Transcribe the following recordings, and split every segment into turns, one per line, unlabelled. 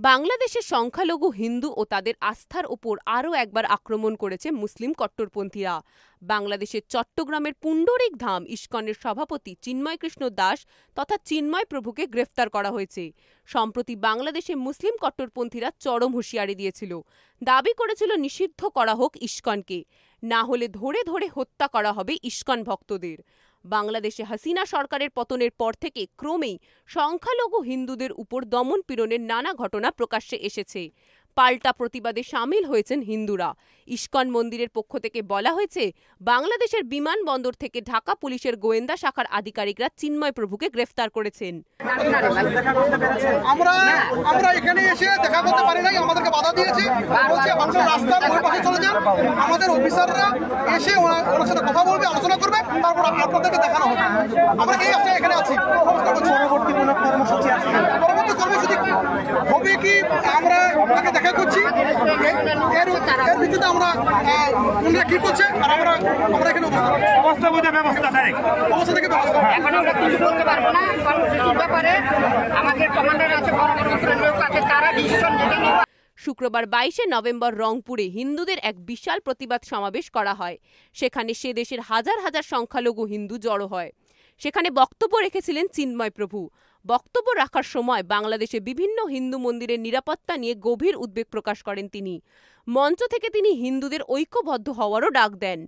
বাংলাদেশের সংখ্যালঘু হিন্দু ও তাদের আস্থার ওপর আরও একবার আক্রমণ করেছে মুসলিম কট্টরপন্থীরা। বাংলাদেশের চট্টগ্রামের পুণ্ডরিক ধাম ইস্কনের সভাপতি চিন্ময় কৃষ্ণ দাস তথা চিন্ময় প্রভুকে গ্রেফতার করা হয়েছে। সম্প্রতি বাংলাদেশে মুসলিম কট্টরপন্থীরা চরম হুঁশিয়ারি দিয়েছিল, দাবি করেছিল নিষিদ্ধ করা হোক ইস্কনকে, না হলে ধরে ধরে হত্যা করা হবে ইস্কন ভক্তদের। বাংলাদেশে হাসিনা সরকারের পতনের পর থেকে ক্রমেই সংখ্যালঘু হিন্দুদের উপর দমন পীড়নের নানা ঘটনা প্রকাশ্যে এসেছে। পাল্টা প্রতিবাদে সামিল হয়েছেন হিন্দুরা। ইস্কন মন্দিরের পক্ষ থেকে বলা হয়েছে, বাংলাদেশের বিমানবন্দর থেকে ঢাকা পুলিশের গোয়েন্দা শাখার আধিকারিকরা চিন্ময় প্রভুকে গ্রেফতার করেছেন।
আমরা এখানে এসে দেখা করতে পারি নাই, আমাদেরকে বাধা দিয়েছে, বলছে আপনারা রাস্তার ওই পাশে চলে যান, আমাদের অফিসাররা এসে ওনার সাথে কথা বলবে, আলোচনা করবে, তারপর আপনাদেরকে দেখানো হবে। আমরা এই আজকে এখানে আছি। পরবর্তী কোনো কর্মসূচি আছে? পরবর্তী কর্মসূচি হবে কি আমরা আপনাকে দেখা করছি, এর ভিত্তিতে আমরা কি করছে আর আমরা এখানে অবস্থা থেকে ব্যবস্থা
এখন আমরা কিছু বলতে পারবো না। কর্মসূচির ব্যাপারে আমাদের কমান্ডার আছে, বড় লোক আছে, তারা ডিসিশন নিতে নেবে।
শুক্রবার 22শে নভেম্বর রংপুরে হিন্দুদের এক বিশাল প্রতিবাদ সমাবেশ করা হয়। সেখানে সে দেশের হাজার হাজার সংখ্যালঘু হিন্দু জড়ো হয়। সেখানে বক্তব্য রেখেছিলেন চিন্ময় প্রভু। বক্তব্য রাখার সময় বাংলাদেশে বিভিন্ন হিন্দু মন্দিরের নিরাপত্তা নিয়ে গভীর উদ্বেগ প্রকাশ করেন তিনি। মঞ্চ থেকে তিনি হিন্দুদের ঐক্যবদ্ধ হওয়ারও ডাক দেন।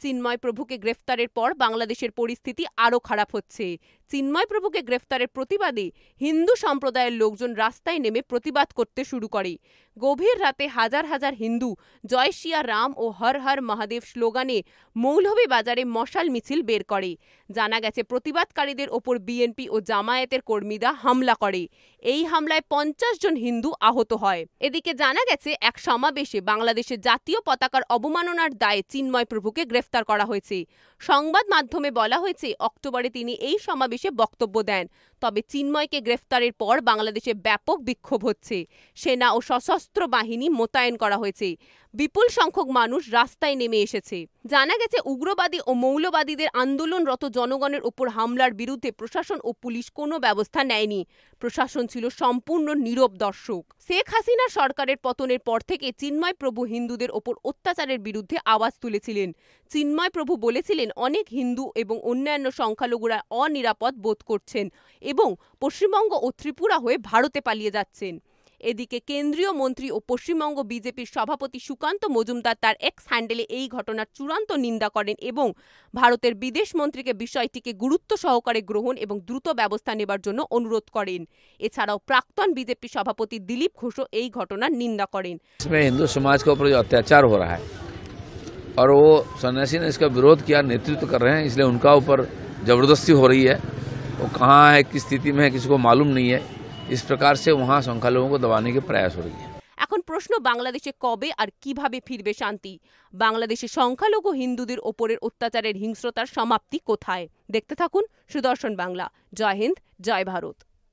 চিন্ময় প্রভুকে গ্রেফতারের পর বাংলাদেশের পরিস্থিতি আরও খারাপ হচ্ছে। চিন্ময় প্রভুকে গ্রেফতারের প্রতিবাদে হিন্দু সম্প্রদায়ের লোকজন রাস্তায় নেমে প্রতিবাদ করতে শুরু করে। গভীর রাতে হাজার হাজার হিন্দু জয় শিয়া রাম ও হর হর মহাদেব স্লোগানে মৌলভীবাজারে মশাল মিছিল বের করে। জানা গেছে, প্রতিবাদকারীদের ওপর বিএনপি ও জামায়াতের কর্মীরা হামলা করে। এই হামলায় 50 জন হিন্দু আহত হয়। এদিকে জানা গেছে, এক সমাবেশে বাংলাদেশের জাতীয় পতাকার অবমাননার দায়ে চিন্ময় প্রভুকে গ্রেফতার করা হয়েছে। সংবাদ মাধ্যমে বলা হয়েছে, অক্টোবরে তিনি এই সমাবেশে বক্তব্য দেন। তবে চিন্ময়কে গ্রেফতারের পর বাংলাদেশে ব্যাপক বিক্ষোভ হচ্ছে। সেনা ও সশস্ত্র বাহিনী মোতায়েন করা হয়েছে। বিপুল সংখ্যক মানুষ রাস্তায় নেমে এসেছে। জানা গেছে, উগ্রবাদী ও মৌলবাদীদের আন্দোলনরত জনগণের উপর হামলার বিরুদ্ধে প্রশাসন ও পুলিশ কোনো ব্যবস্থা নেয়নি। প্রশাসন ছিল সম্পূর্ণ নীরব দর্শক। শেখ হাসিনা সরকারের পতনের পর থেকে চিন্ময় প্রভু হিন্দুদের ওপর অত্যাচারের বিরুদ্ধে আওয়াজ তুলেছিলেন। চিন্ময় প্রভু বলেছিলেন, অনেক হিন্দু এবং অন্যান্য সংখ্যালঘুরা অনিরাপদ বোধ করছেন এবং পশ্চিমবঙ্গ ও ত্রিপুরা হয়ে ভারতে পালিয়ে যাচ্ছেন। এদিকে কেন্দ্রীয় মন্ত্রী ও পশ্চিমবঙ্গ বিজেপির সভাপতি সুকান্ত মজুমদার তার এক্স হ্যান্ডেলে এই ঘটনার চূড়ান্ত নিন্দা করেন এবং ভারতের বিদেশ মন্ত্রীকে বিষয়টিকে গুরুত্ব সহকারে গ্রহণ এবং দ্রুত ব্যবস্থা নেবার জন্য অনুরোধ করেন। এছাড়াও প্রাক্তন বিজেপি সভাপতি দিলীপ ঘোষও এই ঘটনার নিন্দা করেন।
हिंदू समाज के ऊपर जो अत्याचार हो रहा है और वो सन्यासी ने इसका विरोध किया, नेतृत्व कर रहे हैं, इसलिए उनका ऊपर जबरदस्ती हो रही है। वो कहाँ है, किस स्थिति में है, किसी को मालूम नहीं है। इस प्रकार से वहाँ संख्यालघुओं को दबाने के प्रयास हो रही है।
এখন প্রশ্ন, বাংলাদেশে কবে আর কিভাবে ফিরবে শান্তি? বাংলাদেশে সংখ্যালঘু হিন্দুদের ওপরের অত্যাচারের হিংস্রতার সমাপ্তি কোথায়? দেখতে থাকুন সুদর্শন বাংলা। জয় হিন্দ, জয় ভারত।